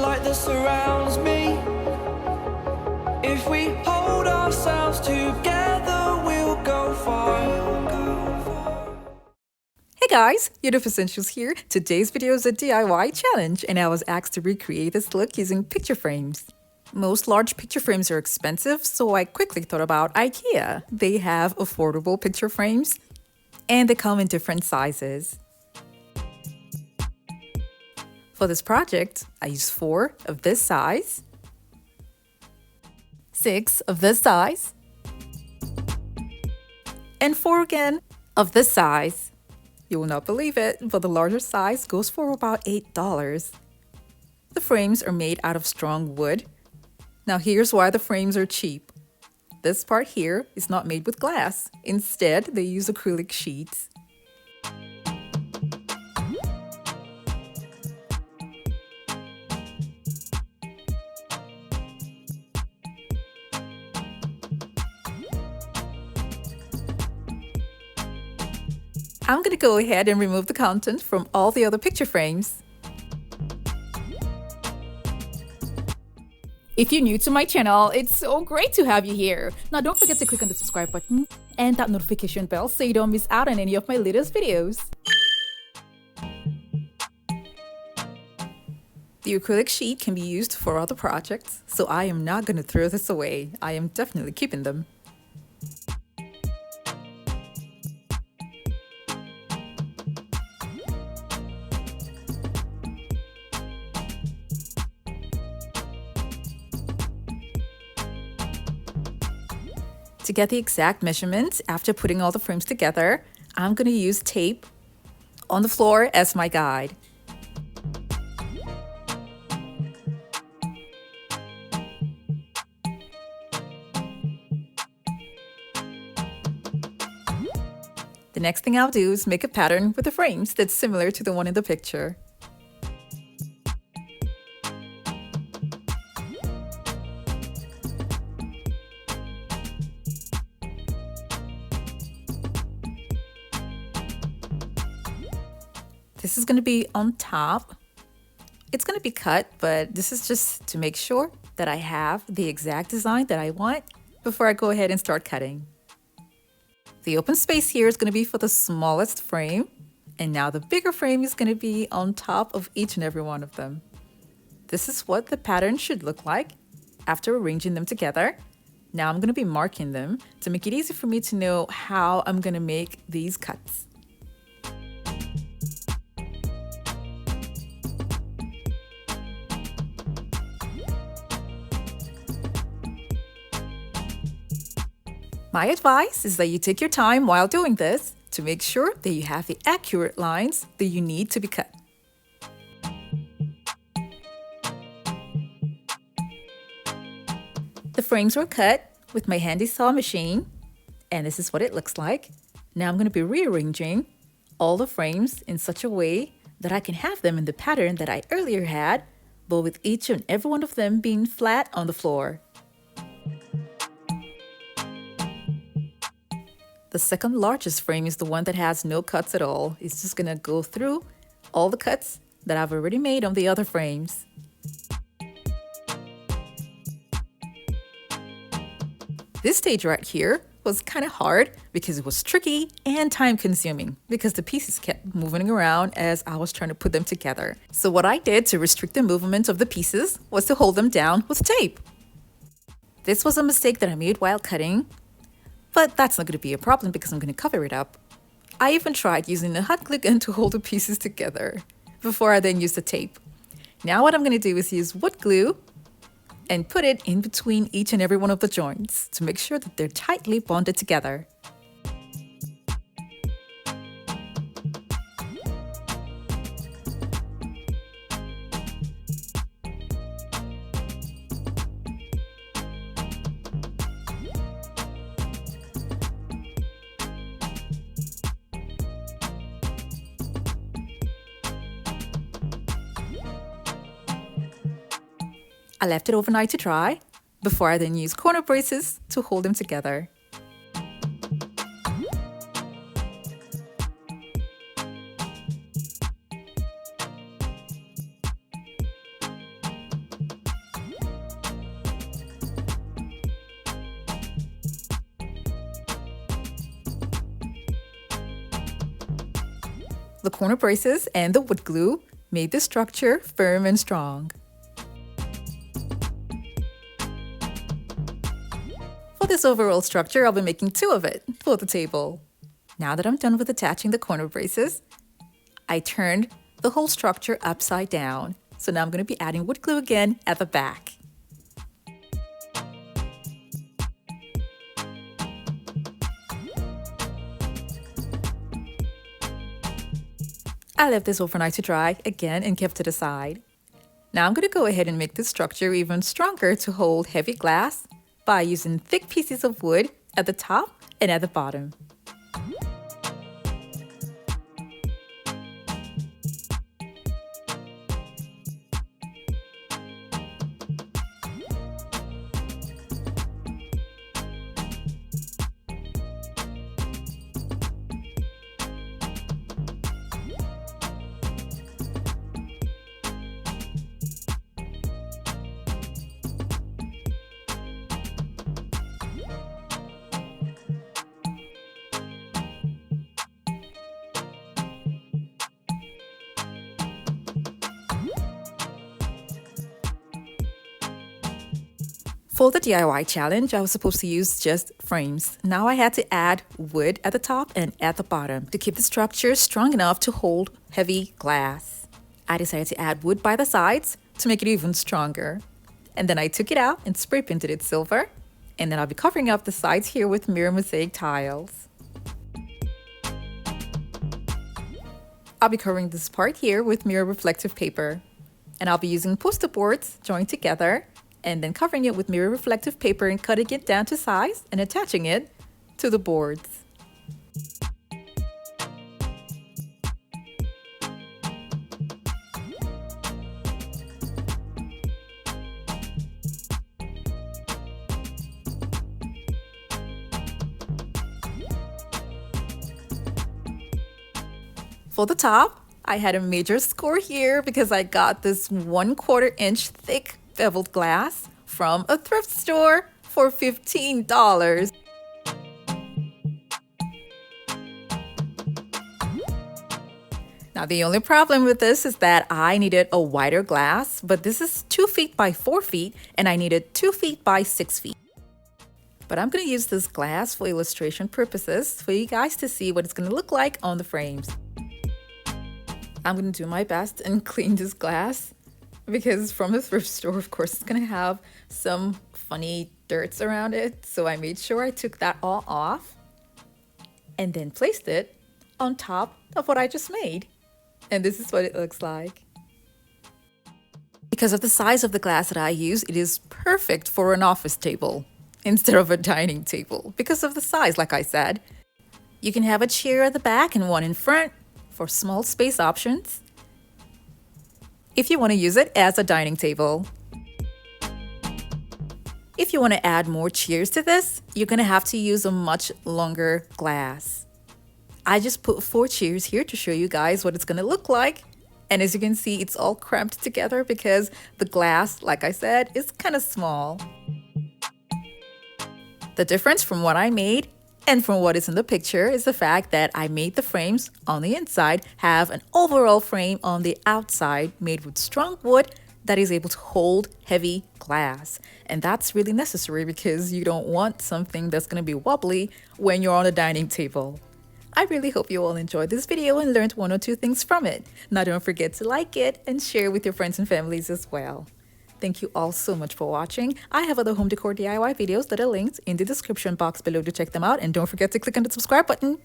light that surrounds me. If we hold ourselves together, we'll go far. Hey guys, Yoduvh Essentials here. Today's video is a DIY challenge and I was asked to recreate this look using picture frames. Most large picture frames are expensive, so I quickly thought about Ikea. They have affordable picture frames and they come in different sizes. For this project, I used 4 of this size, 6 of this size, and 4 again of this size. You will not believe it, but the larger size goes for about $8. The frames are made out of strong wood. Now here's why the frames are cheap. This part here is not made with glass. Instead, they use acrylic sheets. I'm going to go ahead and remove the content from all the other picture frames. If you're new to my channel, it's so great to have you here. Now don't forget to click on the subscribe button and that notification bell so you don't miss out on any of my latest videos. The acrylic sheet can be used for other projects, so I am not going to throw this away. I am definitely keeping them. To get the exact measurements after putting all the frames together, I'm going to use tape on the floor as my guide. The next thing I'll do is make a pattern with the frames that's similar to the one in the picture. This is going to be on top. It's going to be cut, but this is just to make sure that I have the exact design that I want before I go ahead and start cutting. The open space here is going to be for the smallest frame, and now the bigger frame is going to be on top of each and every one of them. This is what the pattern should look like after arranging them together. Now I'm going to be marking them to make it easy for me to know how I'm going to make these cuts. My advice is that you take your time while doing this to make sure that you have the accurate lines that you need to be cut. The frames were cut with my handy saw machine, and this is what it looks like. Now I'm going to be rearranging all the frames in such a way that I can have them in the pattern that I earlier had, but with each and every one of them being flat on the floor. The second largest frame is the one that has no cuts at all. It's just gonna go through all the cuts that I've already made on the other frames. This stage right here was kind of hard because it was tricky and time consuming because the pieces kept moving around as I was trying to put them together. So what I did to restrict the movement of the pieces was to hold them down with tape. This was a mistake that I made while cutting, but that's not going to be a problem because I'm going to cover it up. I even tried using a hot glue gun to hold the pieces together before I then used the tape. Now what I'm going to do is use wood glue and put it in between each and every one of the joints to make sure that they're tightly bonded together. I left it overnight to dry before I then use corner braces to hold them together. The corner braces and the wood glue made the structure firm and strong. For this overall structure, I'll be making 2 of it for the table. Now that I'm done with attaching the corner braces, I turned the whole structure upside down. So now I'm going to be adding wood glue again at the back. I left this overnight to dry again and kept it aside. Now I'm going to go ahead and make this structure even stronger to hold heavy glass by using thick pieces of wood at the top and at the bottom. For the DIY challenge, I was supposed to use just frames. Now I had to add wood at the top and at the bottom to keep the structure strong enough to hold heavy glass. I decided to add wood by the sides to make it even stronger. And then I took it out and spray painted it silver. And then I'll be covering up the sides here with mirror mosaic tiles. I'll be covering this part here with mirror reflective paper. And I'll be using poster boards joined together and then covering it with mirror reflective paper and cutting it down to size and attaching it to the boards. For the top, I had a major score here because I got this 1/4 inch thick beveled glass from a thrift store for $15. Now the only problem with this is that I needed a wider glass, but this is 2 feet by 4 feet and I needed 2 feet by 6 feet. But I'm going to use this glass for illustration purposes for you guys to see what it's going to look like on the frames. I'm going to do my best and clean this glass because from the thrift store, of course, it's going to have some funny dirts around it. So I made sure I took that all off and then placed it on top of what I just made. And this is what it looks like. Because of the size of the glass that I use, it is perfect for an office table instead of a dining table because of the size, like I said. You can have a chair at the back and one in front for small space options if you want to use it as a dining table. If you want to add more chairs to this, you're going to have to use a much longer glass. I just put 4 chairs here to show you guys what it's going to look like. And as you can see, it's all cramped together because the glass, like I said, is kind of small. The difference from what I made and from what is in the picture is the fact that I made the frames on the inside have an overall frame on the outside made with strong wood that is able to hold heavy glass. And that's really necessary because you don't want something that's going to be wobbly when you're on a dining table. I really hope you all enjoyed this video and learned 1 or 2 things from it. Now don't forget to like it and share with your friends and families as well. Thank you all so much for watching. I have other home decor DIY videos that are linked in the description box below to check them out, and don't forget to click on the subscribe button.